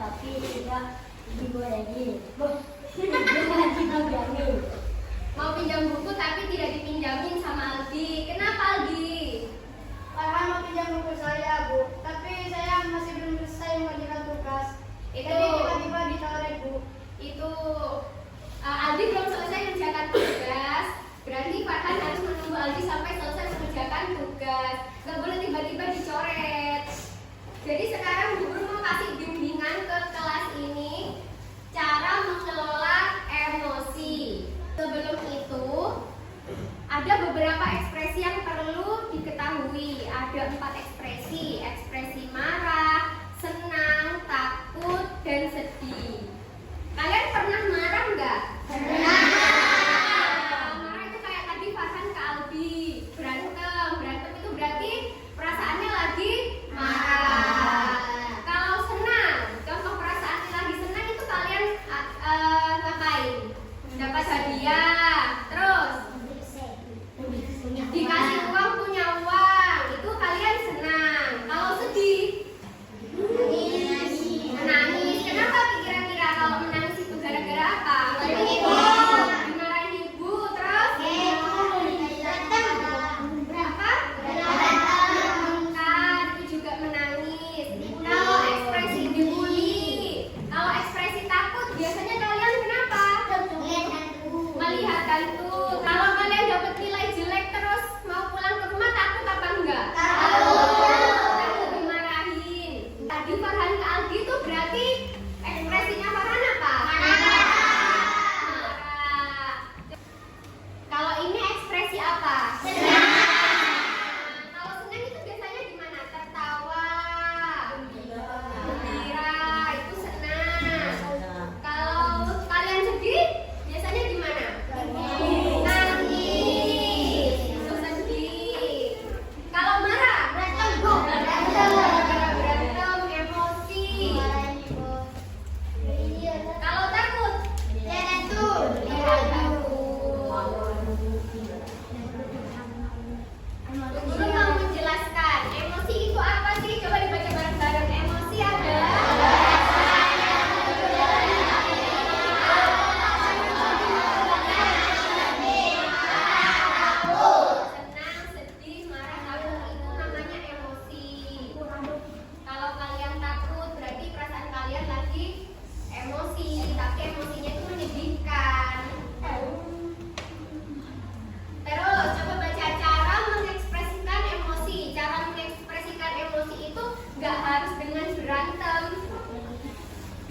tapi tidak dibolehin. Jangan dipinjamin. Mau pinjam buku tapi tidak dipinjamin sama Aldi. Kenapa Aldi? Farhan mau pinjam buku saya, Bu. Tapi saya masih belum selesai mengerjakan tugas. Itu Jadi tiba-tiba ditawarin, Bu. Itu Aldi belum selesai mengerjakan tugas. Berarti Farhan harus menunggu Aldi sampai selesai mengerjakan tugas. Gak boleh tiba-tiba dicoret. Jadi sekarang Bu Guru mau kasih bimbingan ke kelas ini cara mengelola emosi. Sebelum itu ada beberapa ekspresi yang perlu diketahui. Ada 4 ekspresi. Ekspresi marah, senang, takut, dan sedih. Kalian pernah marah nggak? Pernah. Marah itu kayak tadi Farhan ke Aldi. Berantem itu berarti perasaannya lagi marah. Kalau senang, contoh perasaannya lagi senang itu kalian ngapain? Dapat hadiah, terus dikasih uang, punya uang, itu kalian senang. Kalau sedih, menangis. Kenapa kira-kira kalau menangis itu gara-gara apa? Dimarahin ibu, terus apa? Bertengkar, itu juga menangis. Kalau ekspresi dibully, kalau ekspresi takut, biasanya kalian kenapa? Melihat hantu. Kalau kalian dapat nilai jelek terus mau pulang ke rumah, takut apa enggak? Takut dimarahin. Tadi Farhan ke Aldi itu berarti ekspresinya Farhan apa? Marah. Kalau ini ekspresi apa? Senang. Kalau senang itu biasanya gimana? Tertawa, gembira, itu senang. Kalau kalian sedih, biasanya gimana? Nangis, itu sedih. Kalau marah, berantem, emosi. Kalau takut, takut. Guru mau menjelaskan emosi itu apa sih? Coba dibaca bareng-bareng. Emosi adalah senang, sedih, marah, takut, itu namanya emosi. Kalau kalian takut, berarti perasaan kalian lagi emosi, tapi emosinya itu menyedihkan. Terus coba baca cara mengekspresikan emosi. Cara mengekspresikan emosi itu nggak harus dengan berantem.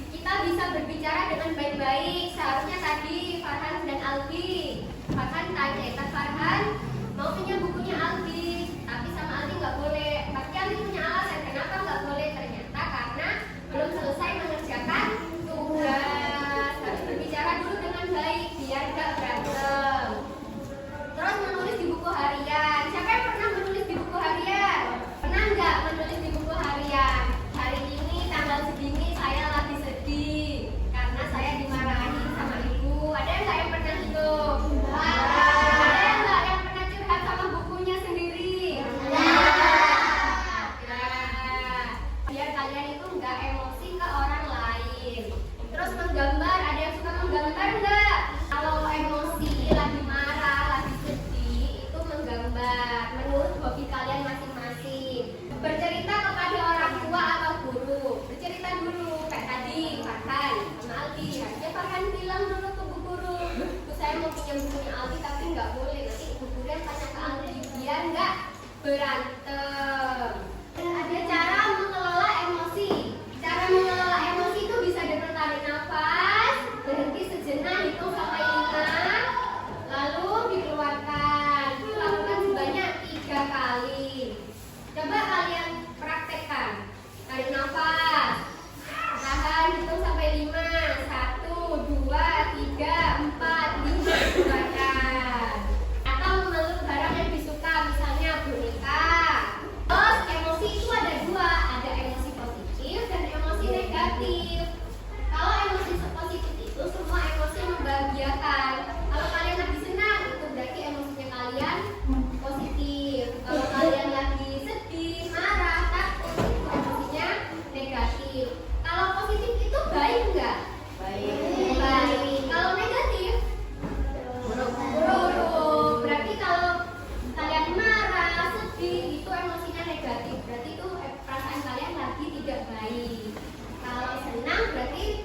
Kita bisa berbicara dengan baik-baik. Seharusnya tadi Farhan dan Aldi, Farhan tanya, Kak Farhan mau pinjam bukunya Aldi, tapi sama Aldi nggak boleh. Tapi Aldi punya alasan kenapa nggak boleh. Ternyata karena belum selesai mengerjakan tugas. Harus berbicara dulu dengan baik biar nggak berantem. Terus menulis di buku harian. Siapa yang pernah menulis di buku harian? Pernah nggak menulis di buku harian? Hari ini tanggal segini saya lagi sedih karena saya dimarahin sama ibu. Ada nggak yang pernah itu? Ada nggak yang pernah curhat sama bukunya sendiri? Ada. baik. Kalau senang berarti